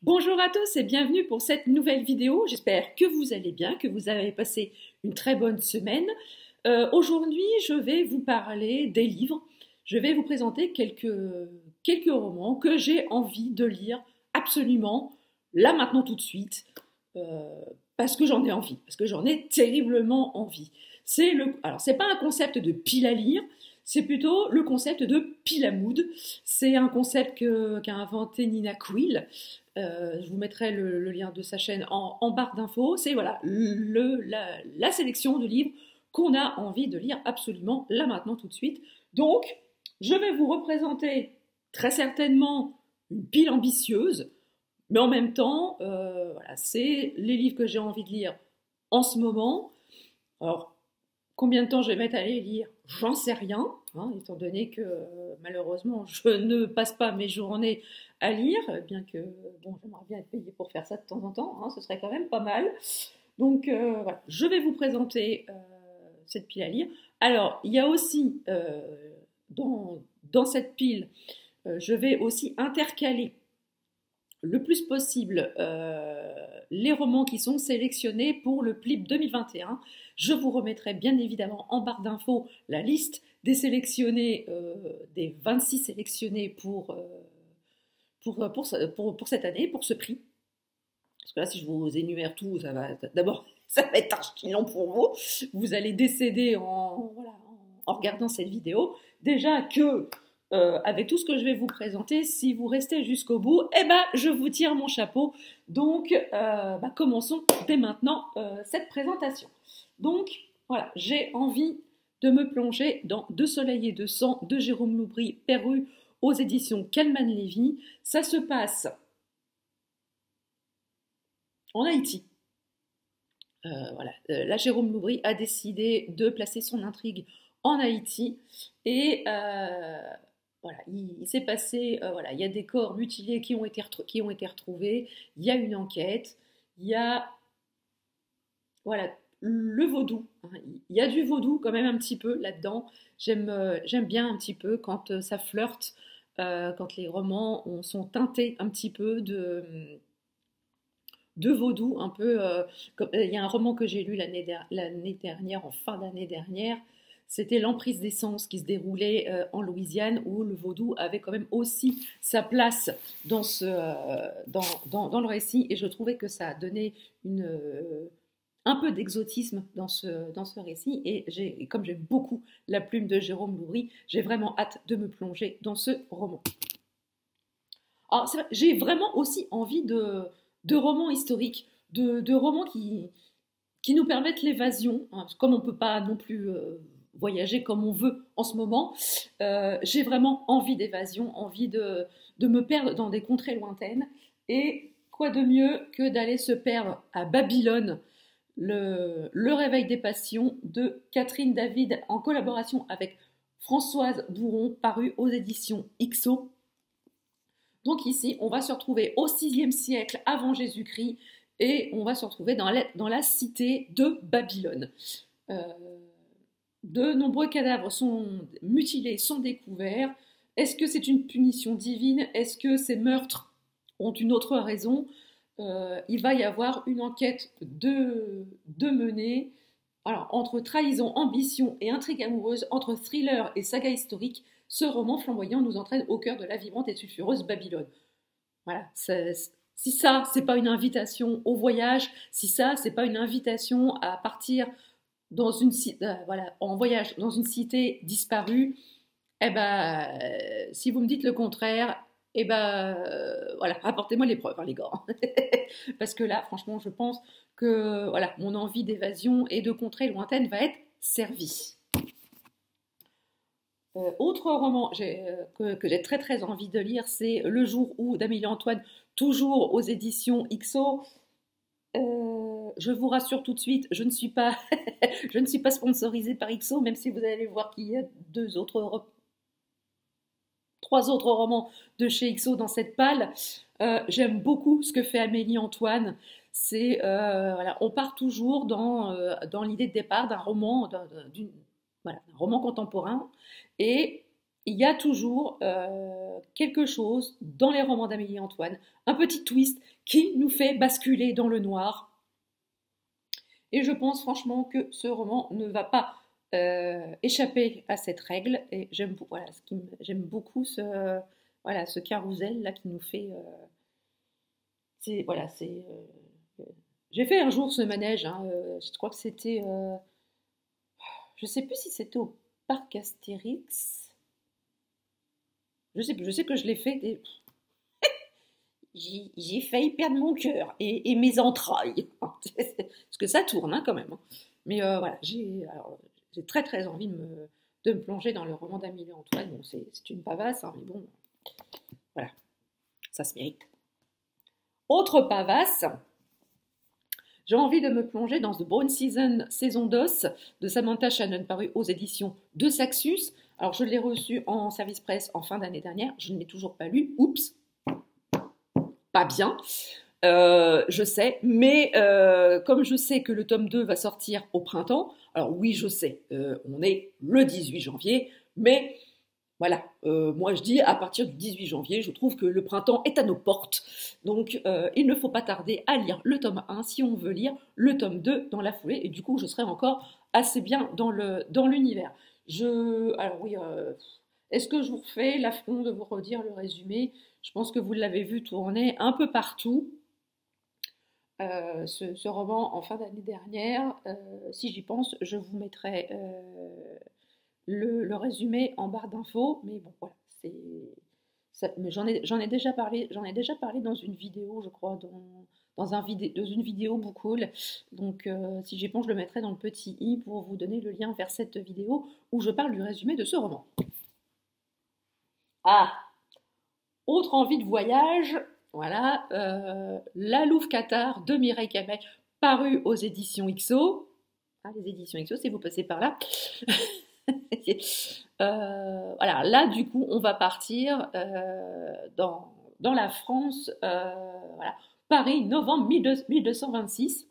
Bonjour à tous et bienvenue pour cette nouvelle vidéo. J'espère que vous allez bien, que vous avez passé une très bonne semaine. Aujourd'hui, je vais vous parler des livres. Je vais vous présenter quelques romans que j'ai envie de lire absolument, là maintenant tout de suite, parce que j'en ai envie, parce que j'en ai terriblement envie. Alors, c'est pas un concept de pile à lire, c'est plutôt le concept de pile à mood. C'est un concept qu'a inventé Nina Quill. Je vous mettrai le lien de sa chaîne en barre d'infos. C'est voilà, la sélection de livres qu'on a envie de lire absolument là maintenant tout de suite. Donc, je vais vous représenter très certainement une pile ambitieuse, mais en même temps, voilà, c'est les livres que j'ai envie de lire en ce moment. Alors, combien de temps je vais mettre à les lire? J'en sais rien, hein, étant donné que malheureusement je ne passe pas mes journées à lire, bien que bon, j'aimerais bien être payée pour faire ça de temps en temps, hein, ce serait quand même pas mal. Donc voilà, je vais vous présenter cette pile à lire. Alors, il y a aussi dans cette pile, je vais aussi intercaler le plus possible les romans qui sont sélectionnés pour le PLIB 2021. Je vous remettrai bien évidemment en barre d'infos la liste des sélectionnés, des 26 sélectionnés pour cette année, pour ce prix. Parce que là, si je vous énumère tout, d'abord, ça va être archi long pour vous. Vous allez décéder en regardant cette vidéo. Déjà que avec tout ce que je vais vous présenter, si vous restez jusqu'au bout, eh ben, je vous tire mon chapeau. Donc, commençons dès maintenant cette présentation. Donc, voilà, j'ai envie de me plonger dans De soleil et de sang de Jérôme Loubry, paru aux éditions Calman Lévy. Ça se passe en Haïti. Là, Jérôme Loubry a décidé de placer son intrigue en Haïti et voilà, il s'est passé, il y a des corps mutilés qui ont été retrouvés, il y a une enquête, il y a le vaudou, hein, il y a du vaudou quand même un petit peu là-dedans. J'aime bien un petit peu quand ça flirte, quand les romans sont teintés un petit peu de vaudou, un peu. Il y a un roman que j'ai lu l'année dernière, en fin d'année dernière, c'était L'emprise des sens qui se déroulait en Louisiane, où le vaudou avait quand même aussi sa place dans le récit, et je trouvais que ça a donné un peu d'exotisme dans ce récit, et comme j'aime beaucoup la plume de Jérôme Loubry, j'ai vraiment hâte de me plonger dans ce roman. Alors, j'ai vraiment aussi envie de romans historiques, de romans qui nous permettent l'évasion, hein, comme on ne peut pas non plus voyager comme on veut en ce moment. J'ai vraiment envie d'évasion, envie de me perdre dans des contrées lointaines. Et quoi de mieux que d'aller se perdre à Babylone, le réveil des passions de Catherine David en collaboration avec Françoise Bouron, paru aux éditions XO. Donc ici, on va se retrouver au 6e siècle avant Jésus-Christ et on va se retrouver dans la cité de Babylone. De nombreux cadavres sont mutilés, sont découverts. Est-ce que c'est une punition divine? Est-ce que ces meurtres ont une autre raison? Il va y avoir une enquête de mener. Alors, entre trahison, ambition et intrigue amoureuse, entre thriller et saga historique, ce roman flamboyant nous entraîne au cœur de la vivante et sulfureuse Babylone. Voilà, si ça, c'est pas une invitation au voyage, si ça, c'est pas une invitation à partir en voyage dans une cité disparue, eh ben, si vous me dites le contraire, eh ben, apportez-moi les preuves, hein, les gars. Parce que là, franchement, je pense que mon envie d'évasion et de contrées lointaines va être servie. Autre roman que j'ai très très envie de lire, c'est Le jour où d'Amélie Antoine, toujours aux éditions XO. Je vous rassure tout de suite, je ne suis pas, je ne suis pas sponsorisée par XO, même si vous allez voir qu'il y a 3 autres romans de chez XO dans cette palle. J'aime beaucoup ce que fait Amélie Antoine. On part toujours dans l'idée de départ d'un roman, d'un roman contemporain, et il y a toujours quelque chose dans les romans d'Amélie Antoine, un petit twist qui nous fait basculer dans le noir. Et je pense franchement que ce roman ne va pas échapper à cette règle. Et j'aime voilà, j'aime beaucoup voilà, ce carrousel là qui nous fait. Voilà, j'ai fait un jour ce manège. Hein, je crois que c'était. Je sais plus si c'était au parc Astérix. Je sais plus. Je sais que je l'ai fait. J'ai failli perdre mon cœur et mes entrailles. Parce que ça tourne hein, quand même. Hein. Mais voilà, j'ai très très envie de me plonger dans le roman d'Amélie Antoine. Bon, c'est une pavasse, hein, mais bon, voilà, ça se mérite. Autre pavasse, j'ai envie de me plonger dans The Bone Season, saison d'os de Samantha Shannon, paru aux éditions de Saxus. Alors, je l'ai reçu en service presse en fin d'année dernière. Je ne l'ai toujours pas lu. Oups, pas bien. Je sais, mais comme je sais que le tome 2 va sortir au printemps, alors oui, je sais, on est le 18 janvier, mais voilà, moi je dis à partir du 18 janvier, je trouve que le printemps est à nos portes, donc il ne faut pas tarder à lire le tome 1 si on veut lire le tome 2 dans la foulée, et du coup je serai encore assez bien dans l'univers. Alors oui, est-ce que je vous refais l'affront de vous redire le résumé? Je pense que vous l'avez vu tourner un peu partout. Ce roman en fin d'année dernière, si j'y pense, je vous mettrai le résumé en barre d'infos, mais bon voilà, mais j'en ai déjà parlé, dans une vidéo, je crois, dans une vidéo Bookhaul. Donc si j'y pense, je le mettrai dans le petit i pour vous donner le lien vers cette vidéo où je parle du résumé de ce roman. Ah, autre envie de voyage, voilà, La Louve Cathare de Mireille Camel, paru aux éditions XO. Ah, les éditions XO, si vous passez par là. Voilà, là, du coup, on va partir dans la France, voilà, Paris, novembre 1226,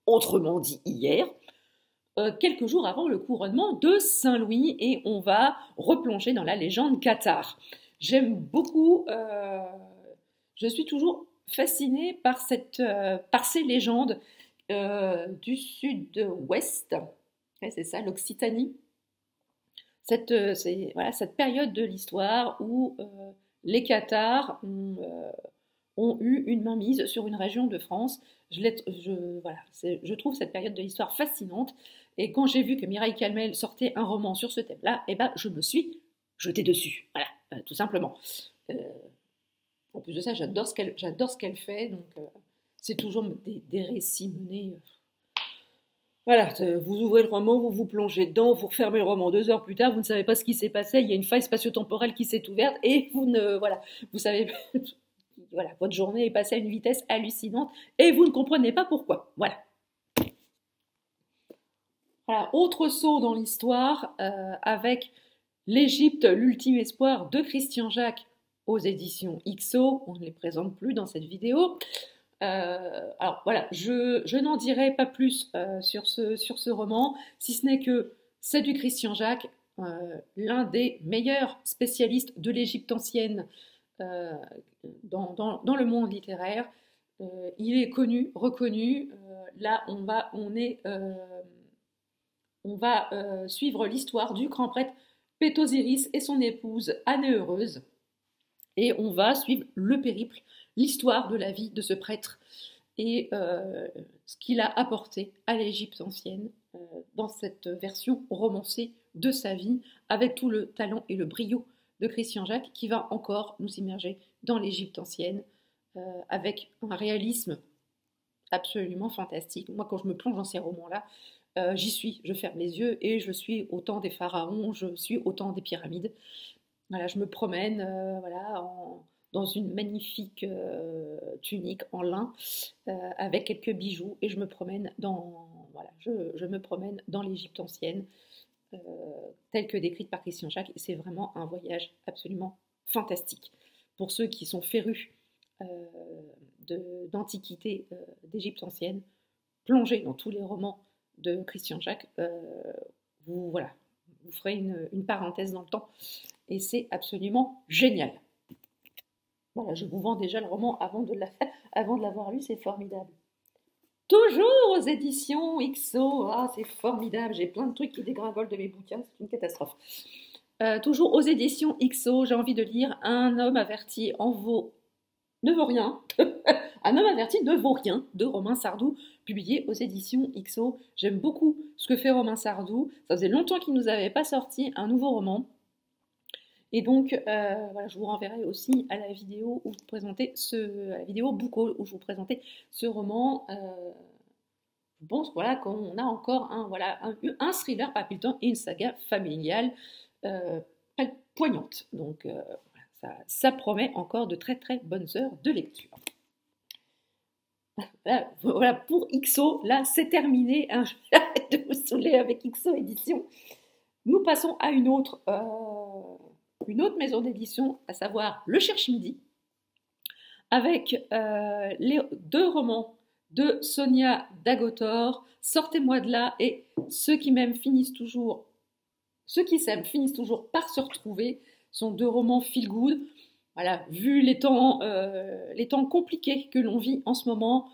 autrement dit hier, quelques jours avant le couronnement de Saint-Louis, et on va replonger dans la légende cathare. J'aime beaucoup, je suis toujours fascinée par ces légendes du sud-ouest, ouais, c'est ça, l'Occitanie. Voilà, cette période de l'histoire où les Cathares ont eu une mainmise sur une région de France. Voilà, je trouve cette période de l'histoire fascinante. Et quand j'ai vu que Mireille Calmel sortait un roman sur ce thème-là, eh ben, je me suis jetée dessus. Voilà, tout simplement. En plus de ça, j'adore ce qu'elle fait. Donc, c'est toujours des récits menés. Voilà, vous ouvrez le roman, vous vous plongez dedans, vous refermez le roman 2 heures plus tard, vous ne savez pas ce qui s'est passé, il y a une faille spatio-temporelle qui s'est ouverte et voilà, vous savez, voilà, votre journée est passée à une vitesse hallucinante et vous ne comprenez pas pourquoi. Voilà. Voilà, autre saut dans l'histoire avec l'Égypte, l'ultime espoir de Christian Jacques aux éditions XO. On ne les présente plus dans cette vidéo. Alors voilà, je n'en dirai pas plus sur ce roman, si ce n'est que c'est du Christian Jacques, l'un des meilleurs spécialistes de l'Égypte ancienne dans le monde littéraire. Il est connu, reconnu. Là, on va suivre l'histoire du grand prêtre Pétosiris et son épouse Anéheureuse. Et on va suivre le périple, l'histoire de la vie de ce prêtre et ce qu'il a apporté à l'Égypte ancienne dans cette version romancée de sa vie, avec tout le talent et le brio de Christian Jacques, qui va encore nous immerger dans l'Égypte ancienne avec un réalisme absolument fantastique. Moi, quand je me plonge dans ces romans-là, j'y suis, je ferme les yeux et je suis au temps des pharaons, je suis au temps des pyramides. Voilà, je me promène voilà, dans une magnifique tunique en lin avec quelques bijoux et je me promène voilà, je me promène dans l'Égypte ancienne telle que décrite par Christian Jacques. Et c'est vraiment un voyage absolument fantastique. Pour ceux qui sont férus d'antiquité d'Égypte ancienne, plongez dans tous les romans de Christian Jacques, voilà, vous ferez une parenthèse dans le temps. et c'est absolument génial. Voilà, je vous vends déjà le roman avant de l'avoir lu, c'est formidable. Toujours aux éditions XO, ah c'est formidable, j'ai plein de trucs qui dégringolent de mes bouquins, c'est une catastrophe. Toujours aux éditions XO, j'ai envie de lire Un homme averti ne vaut rien. Un homme averti ne vaut rien de Romain Sardou, publié aux éditions XO. J'aime beaucoup ce que fait Romain Sardou. Ça faisait longtemps qu'il ne nous avait pas sorti un nouveau roman. Et donc, voilà, je vous renverrai aussi à la vidéo où vous présentez à la vidéo Book Haul où je vous présentais ce roman. Je pense voilà, qu'on a encore un thriller palpitant et une saga familiale poignante. Donc, ça promet encore de très très bonnes heures de lecture. Voilà pour XO, là c'est terminé. Hein, j'arrête de vous saouler avec XO Édition. Nous passons à une autre maison d'édition, à savoir Le Cherche Midi, avec les 2 romans de Sonia Dagotor, Sortez-moi de là, et Ceux qui s'aiment finissent toujours par se retrouver, sont 2 romans feel good. Voilà, vu les temps compliqués que l'on vit en ce moment,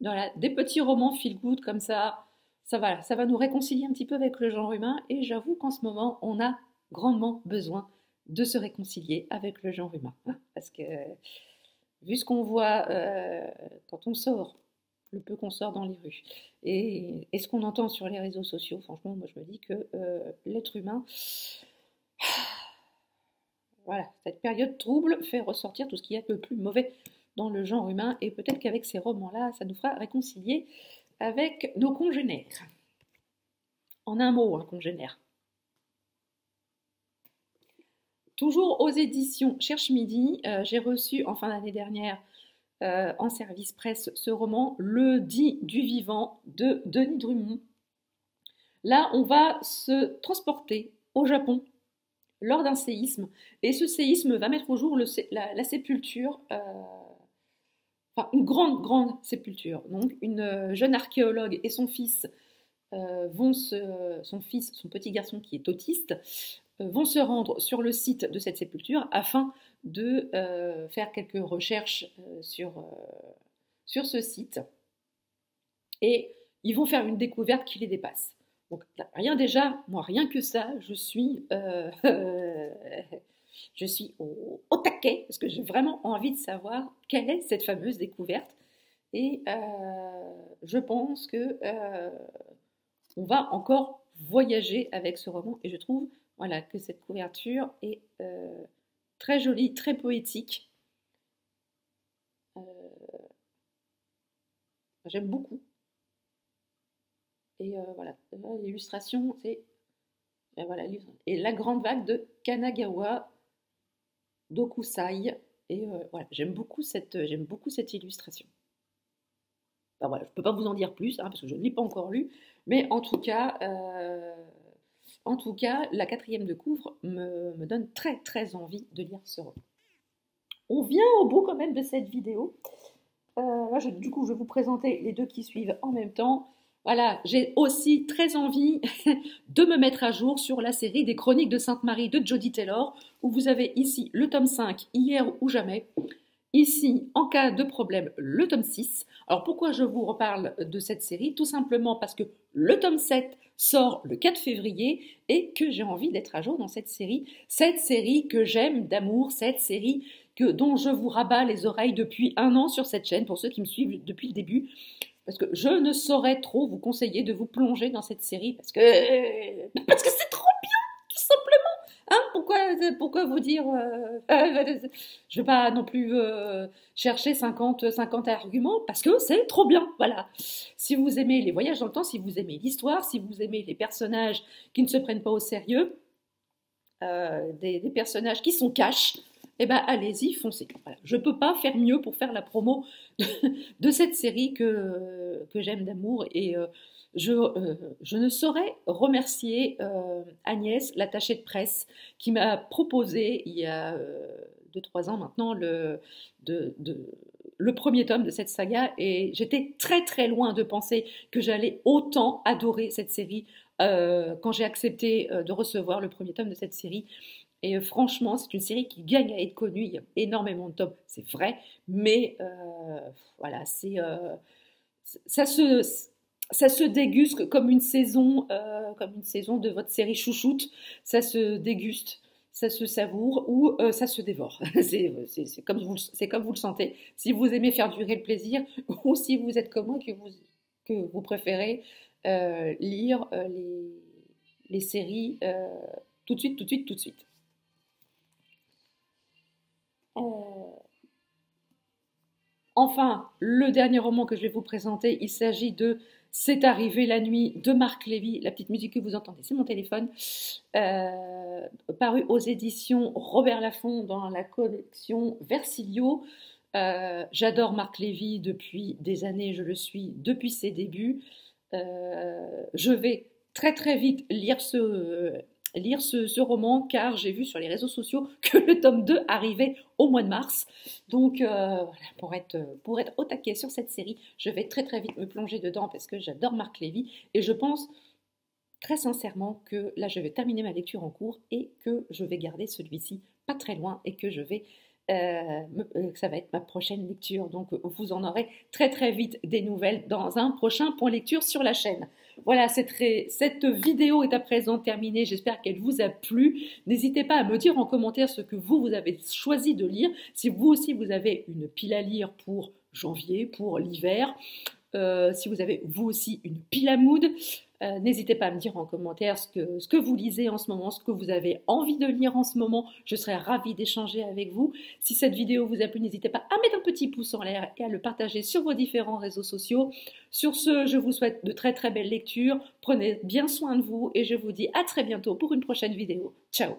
voilà, des petits romans feel good comme ça va nous réconcilier un petit peu avec le genre humain, et j'avoue qu'en ce moment, on a grandement besoin de se réconcilier avec le genre humain. Hein, parce que, vu ce qu'on voit quand on sort, le peu qu'on sort dans les rues, et ce qu'on entend sur les réseaux sociaux, franchement, moi je me dis que l'être humain, voilà, cette période trouble fait ressortir tout ce qu'il y a de plus mauvais dans le genre humain, et peut-être qu'avec ces romans-là, ça nous fera réconcilier avec nos congénères. En un mot, un congénère. Toujours aux éditions Cherche Midi, j'ai reçu en fin d'année dernière en service presse ce roman Le dit du vivant de Denis Drummond. Là, on va se transporter au Japon lors d'un séisme, et ce séisme va mettre au jour la sépulture, enfin une grande sépulture. Donc une jeune archéologue et son fils son petit garçon qui est autiste, vont se rendre sur le site de cette sépulture afin de faire quelques recherches sur ce site, et ils vont faire une découverte qui les dépasse. Donc rien que ça, je suis au taquet, parce que j'ai vraiment envie de savoir quelle est cette fameuse découverte, et je pense que on va encore voyager avec ce roman, et je trouve que cette couverture est très jolie, très poétique. J'aime beaucoup. Et voilà, l'illustration, c'est et La Grande Vague de Kanagawa Dokusai. Et voilà, j'aime beaucoup cette illustration. Enfin, voilà, je ne peux pas vous en dire plus, hein, parce que je ne l'ai pas encore lu, mais en tout cas, la 4e de couvre me donne très très envie de lire ce roman. On vient au bout quand même de cette vidéo. Là, du coup, je vais vous présenter les 2 qui suivent en même temps. Voilà, j'ai aussi très envie de me mettre à jour sur la série des Chroniques de Sainte-Marie de Jodie Taylor, où vous avez ici le tome 5, Hier ou jamais. Ici, en cas de problème, le tome 6. Alors pourquoi je vous reparle de cette série? Tout simplement parce que le tome 7 sort le 4 février et que j'ai envie d'être à jour dans cette série que j'aime d'amour, cette série dont je vous rabats les oreilles depuis 1 an sur cette chaîne, pour ceux qui me suivent depuis le début, parce que je ne saurais trop vous conseiller de vous plonger dans cette série, parce que c'est trop bien, tout simplement. Hein, pourquoi vous dire je vais pas non plus chercher 50 arguments, parce que c'est trop bien, voilà. Si vous aimez les voyages dans le temps, si vous aimez l'histoire, si vous aimez les personnages qui ne se prennent pas au sérieux, des personnages qui sont cash, eh ben allez-y, foncez. Voilà. Je ne peux pas faire mieux pour faire la promo de cette série que j'aime d'amour, et je ne saurais remercier Agnès, l'attachée de presse, qui m'a proposé il y a 2-3 ans maintenant le premier tome de cette saga, et j'étais très très loin de penser que j'allais autant adorer cette série quand j'ai accepté de recevoir le premier tome de cette série. Et franchement, c'est une série qui gagne à être connue. Il y a énormément de tomes, c'est vrai, mais voilà, ça se, ça se déguste comme une saison de votre série chouchoute. Ça se déguste, ça se savoure ou ça se dévore. C'est comme vous le sentez. Si vous aimez faire durer le plaisir ou si vous êtes comme moi que vous préférez lire les séries tout de suite, tout de suite, tout de suite. Enfin, le dernier roman que je vais vous présenter, il s'agit de C'est arrivé la nuit de Marc Lévy. La petite musique que vous entendez, c'est mon téléphone. Paru aux éditions Robert Laffont dans la collection Versilio. J'adore Marc Lévy depuis des années, je le suis depuis ses débuts. Je vais très très vite lire ce roman car j'ai vu sur les réseaux sociaux que le tome 2 arrivait au mois de mars. Donc voilà, pour être au taquet sur cette série, je vais très très vite me plonger dedans parce que j'adore Marc Lévy et je pense très sincèrement que là je vais terminer ma lecture en cours et que je vais garder celui-ci pas très loin et que ça va être ma prochaine lecture. Donc vous en aurez très très vite des nouvelles dans un prochain point lecture sur la chaîne. Voilà, cette vidéo est à présent terminée. J'espère qu'elle vous a plu. N'hésitez pas à me dire en commentaire ce que vous avez choisi de lire. Si vous aussi vous avez une pile à lire pour janvier, pour l'hiver. Si vous avez vous aussi une pile à mood, n'hésitez pas à me dire en commentaire ce que vous lisez en ce moment, ce que vous avez envie de lire en ce moment. Je serais ravie d'échanger avec vous. Si cette vidéo vous a plu, n'hésitez pas à mettre un petit pouce en l'air et à le partager sur vos différents réseaux sociaux. Sur ce, je vous souhaite de très très belles lectures. Prenez bien soin de vous et je vous dis à très bientôt pour une prochaine vidéo. Ciao!